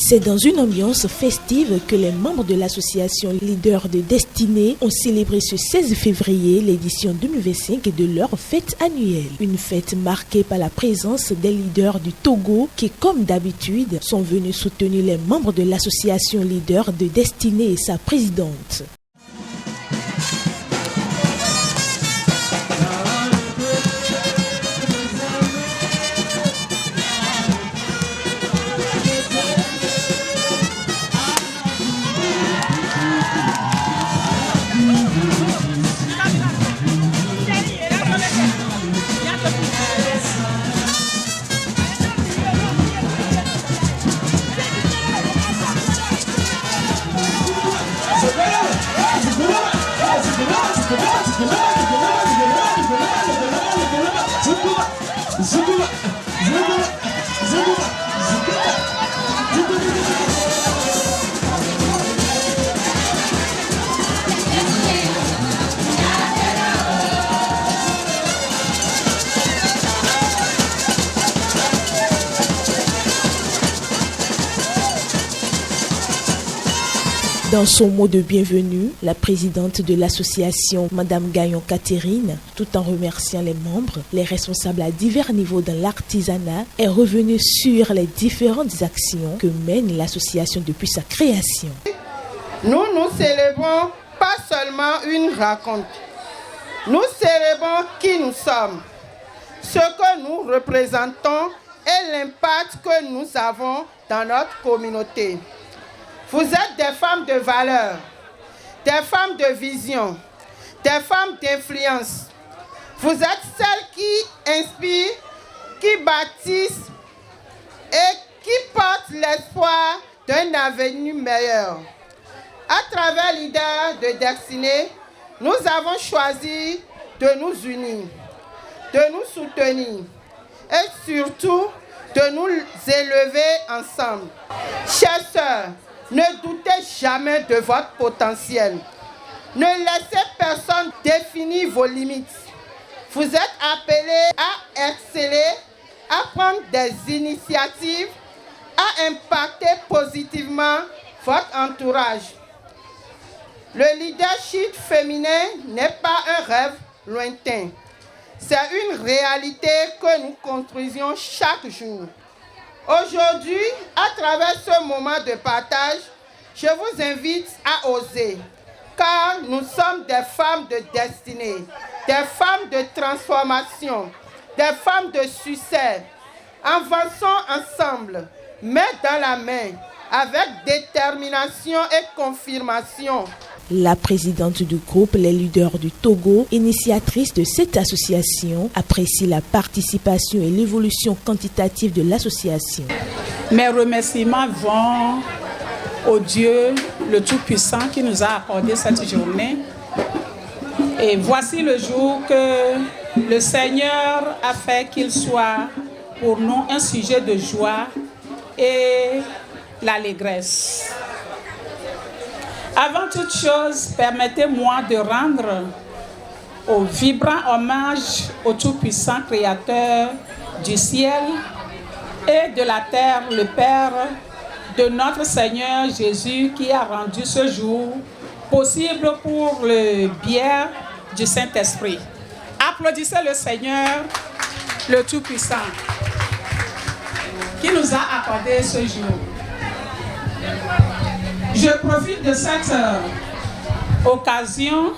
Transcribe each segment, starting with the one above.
C'est dans une ambiance festive que les membres de l'association Leaders de Destinée ont célébré ce 16 février l'édition 2025 de leur fête annuelle. Une fête marquée par la présence des leaders du Togo qui, comme d'habitude, sont venus soutenir les membres de l'association Leaders de Destinée et sa présidente. Dans son mot de bienvenue, la présidente de l'association, Madame Gagnon Catherine, tout en remerciant les membres, les responsables à divers niveaux dans l'artisanat, est revenue sur les différentes actions que mène l'association depuis sa création. Nous célébrons pas seulement une rencontre, nous célébrons qui nous sommes, ce que nous représentons et l'impact que nous avons dans notre communauté. Vous êtes des femmes de valeur, des femmes de vision, des femmes d'influence. Vous êtes celles qui inspirent, qui bâtissent et qui portent l'espoir d'un avenir meilleur. À travers Leaders de Destinée, nous avons choisi de nous unir, de nous soutenir et surtout de nous élever ensemble. Chères sœurs, ne doutez jamais de votre potentiel. Ne laissez personne définir vos limites. Vous êtes appelés à exceller, à prendre des initiatives, à impacter positivement votre entourage. Le leadership féminin n'est pas un rêve lointain. C'est une réalité que nous construisons chaque jour. Aujourd'hui, à travers ce moment de partage, je vous invite à oser, car nous sommes des femmes de destinée, des femmes de transformation, des femmes de succès. Avançons ensemble, main dans la main, avec détermination et confirmation. La présidente du groupe Les Leaders du Togo, initiatrice de cette association, apprécie la participation et l'évolution quantitative de l'association. Mes remerciements vont au Dieu, le Tout-Puissant, qui nous a accordé cette journée. Et voici le jour que le Seigneur a fait qu'il soit pour nous un sujet de joie et l'allégresse. Avant toute chose, permettez-moi de rendre au vibrant hommage au Tout-Puissant Créateur du ciel et de la terre, le Père de notre Seigneur Jésus, qui a rendu ce jour possible pour le bien du Saint-Esprit. Applaudissez le Seigneur, le Tout-Puissant, qui nous a accordé ce jour. Je profite de cette occasion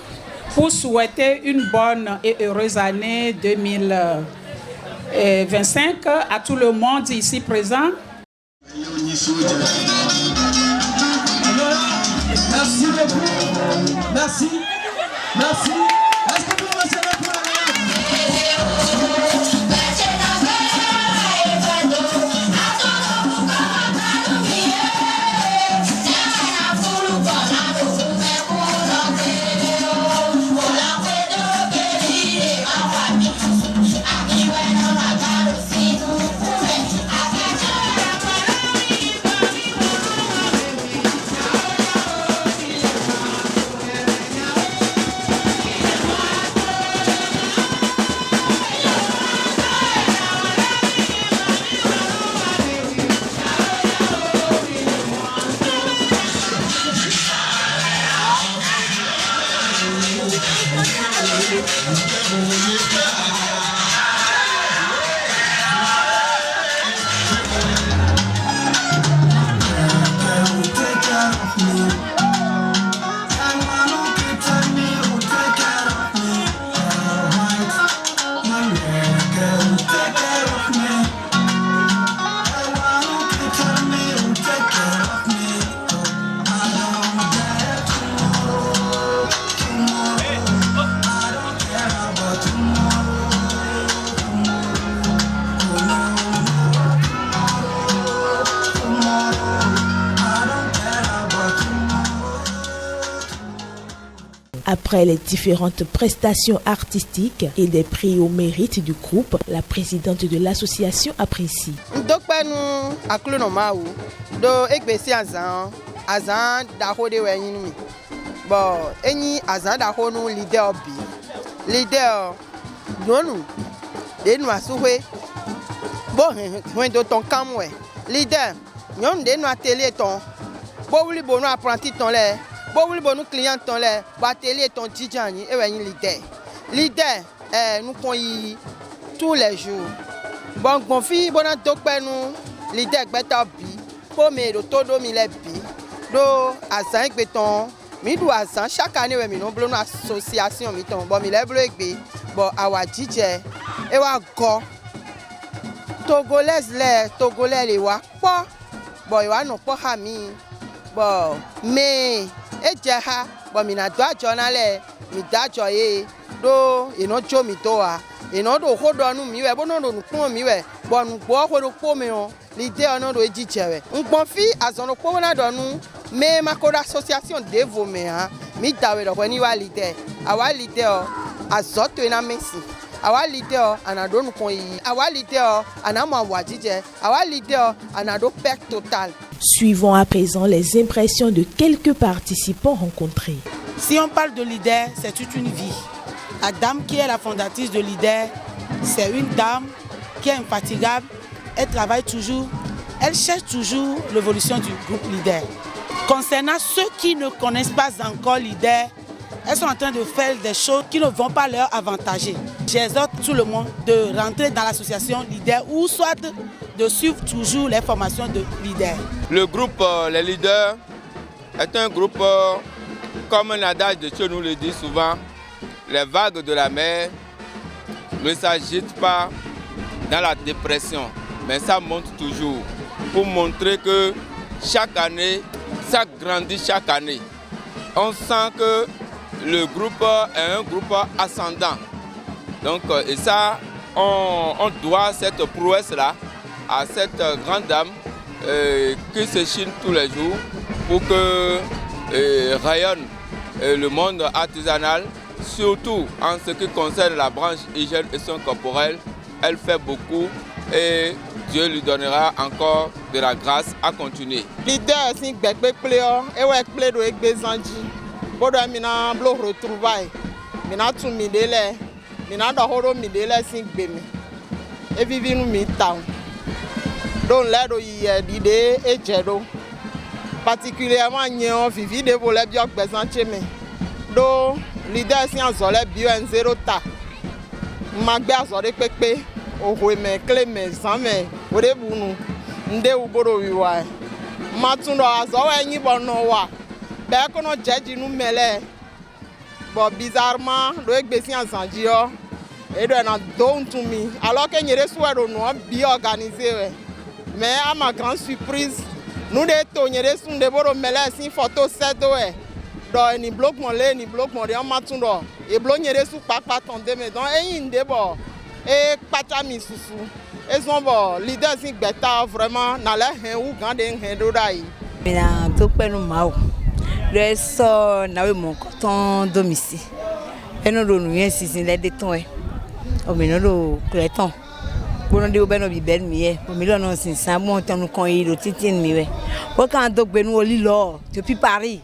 pour souhaiter une bonne et heureuse année 2025 à tout le monde ici présent. Merci beaucoup. Merci. Merci. Est-ce que vous remerciez pour Après les différentes prestations artistiques et des prix au mérite du groupe, la présidente de l'association apprécie. Donc, nous avons do egbesi azan da ho de wenyi mi bo eni azan da ho nu leader nonu de nu asuwe bo hen do ton kamwe leader nyon de nu atelier ton bo wuli bo nu apprenti ton le bo wuli bo nu client ton le ba atelier ton tijani e wenyi leader nous kon yi tous les jours bon gonfi bona dokpe nu leader gbeta bi mais le taux de bi do azan beton mi do azan chaque année we mi no blo association mi ton bon mi le blo egbe bon awa jije e wa go togolais le wa po bon wa no po ha mi bon me e je ha bon mi na do ajo na le mi da ajo e do ino jo mi to wa ino do hodo nu mi we bo no no kun mi we bon nu gbo hodo po mi o l'idée on doit dire on confie à son opposant dans nous mais ma association de vous mais mi tawe do ni wa leader awa leader azoto na mesi awa leader anado nu kon yi awa leader anama wa jije awa leader anado perte totale. Suivons à présent les impressions de quelques participants rencontrés. Si on parle de leader, c'est toute une vie. La dame qui est la fondatrice de leader, c'est une dame qui est infatigable. Elle travaille toujours, elle cherche toujours l'évolution du groupe leader. Concernant ceux qui ne connaissent pas encore leader, elles sont en train de faire des choses qui ne vont pas leur avantager. J'exhorte tout le monde de rentrer dans l'association leader ou soit de suivre toujours les formations de leader. Le groupe Les Leaders est un groupe, comme un adage de Dieu nous le dit souvent, les vagues de la mer ne s'agitent pas dans la dépression. Mais ça monte toujours pour montrer que chaque année, ça grandit chaque année. On sent que le groupe est un groupe ascendant. Donc, et ça, on doit cette prouesse-là à cette grande dame qui se chine tous les jours pour que rayonne le monde artisanal, surtout en ce qui concerne la branche hygiène et soins corporels. Elle fait beaucoup et Dieu lui donnera encore de la grâce à continuer. Leader si gbegbe pleo e we ple do egbe zanji bodo mina blo retrouvaille mina tu mi dele mina do horo mi dele si gbe mi e vivi nu mi taw don le do ye dide e jedo particulièrement nyon vivi de vole bio gbe zanche mi do leader si azole bio en zero ta magbe azore pepe oho me kle me zame ore bunu nde uboro wiwa matundo azowe nyi bono wa be kono jeji nu mele bo bizarrement do egbesi ansanji yo e do na don to me alors que nyere suero no bi organiser we mais à ma grande surprise nous de to nyere sunde boro mele sin photo set we do ni block mo le ni block mo de matundo e blo nyere su papa tonde me don eyin de bo et patami susu et son bon leader si beta vraiment na le hen ou grande hen do dai mina to penu mawo le so na we mon coton domicile eno do nu yen sisin le de ton e o mi no do creton bono de obeno bi ben mi e o mi lo no sin san bon ton kon yi do titin mi we o kan do gbe nu oli lo depuis Paris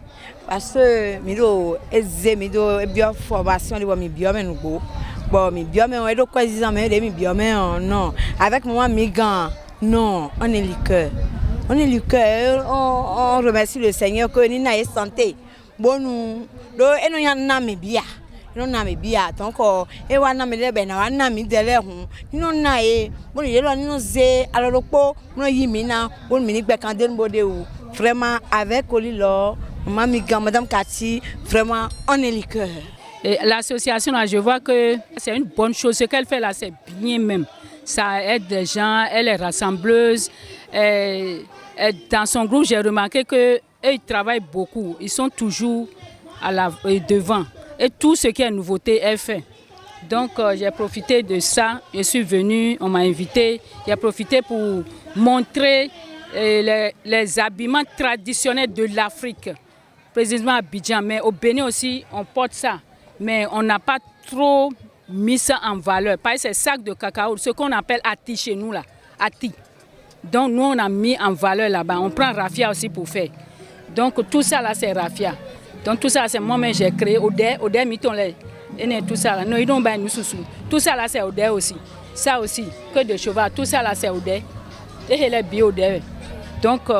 parce que mi do eze mi do bio formation de mi bio menu go bon mi bio mais on est do quoi disant mais mi bio mais non avec moi migan non on est liqueur on remercie le Seigneur que ni na santé bon nous do eno yan na me bia no na me bia donc e wa na me le be na wa na mi dele hun no na e bon ye lo ni no ze alolopo no yi mi na bon mi ni gbe kan de nbo de ou vraiment avec Olilo Mami Gan, Madame Cathy, vraiment, on est liqueur. L'association, là, je vois que c'est une bonne chose. Ce qu'elle fait là, c'est bien même. Ça aide les gens, elle est rassembleuse. Dans son groupe, j'ai remarqué qu'ils travaillent beaucoup. Ils sont toujours devant. Et tout ce qui est nouveauté est fait. Donc, j'ai profité de ça. Je suis venue, on m'a invité. J'ai profité pour montrer les habillements traditionnels de l'Afrique. précisément à Abidjan, mais au Bénin aussi, on porte ça. Mais on n'a pas trop mis ça en valeur. Par exemple, ces sacs de cacao, ce qu'on appelle ati chez nous, là, ati. Donc, nous, on a mis en valeur là-bas. On prend raffia aussi pour faire. Donc, tout ça, là, c'est raffia. Donc, tout ça, c'est moi-même, j'ai créé. Odé, miton, les. Et tout ça, là. Non, ils n'ont pas nous sous. Tout ça, là, c'est Odé aussi. Ça aussi, que de cheval. Tout ça, là, c'est Odé. Et les bio-Odé. Donc,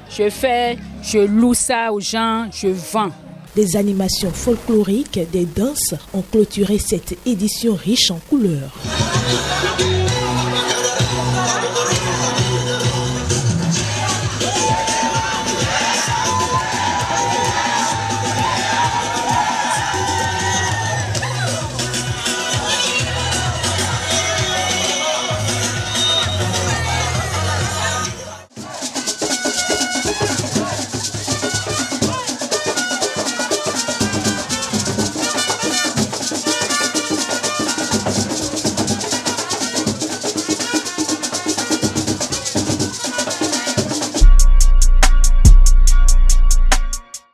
je loue ça aux gens, je vends. Des animations folkloriques, des danses ont clôturé cette édition riche en couleurs.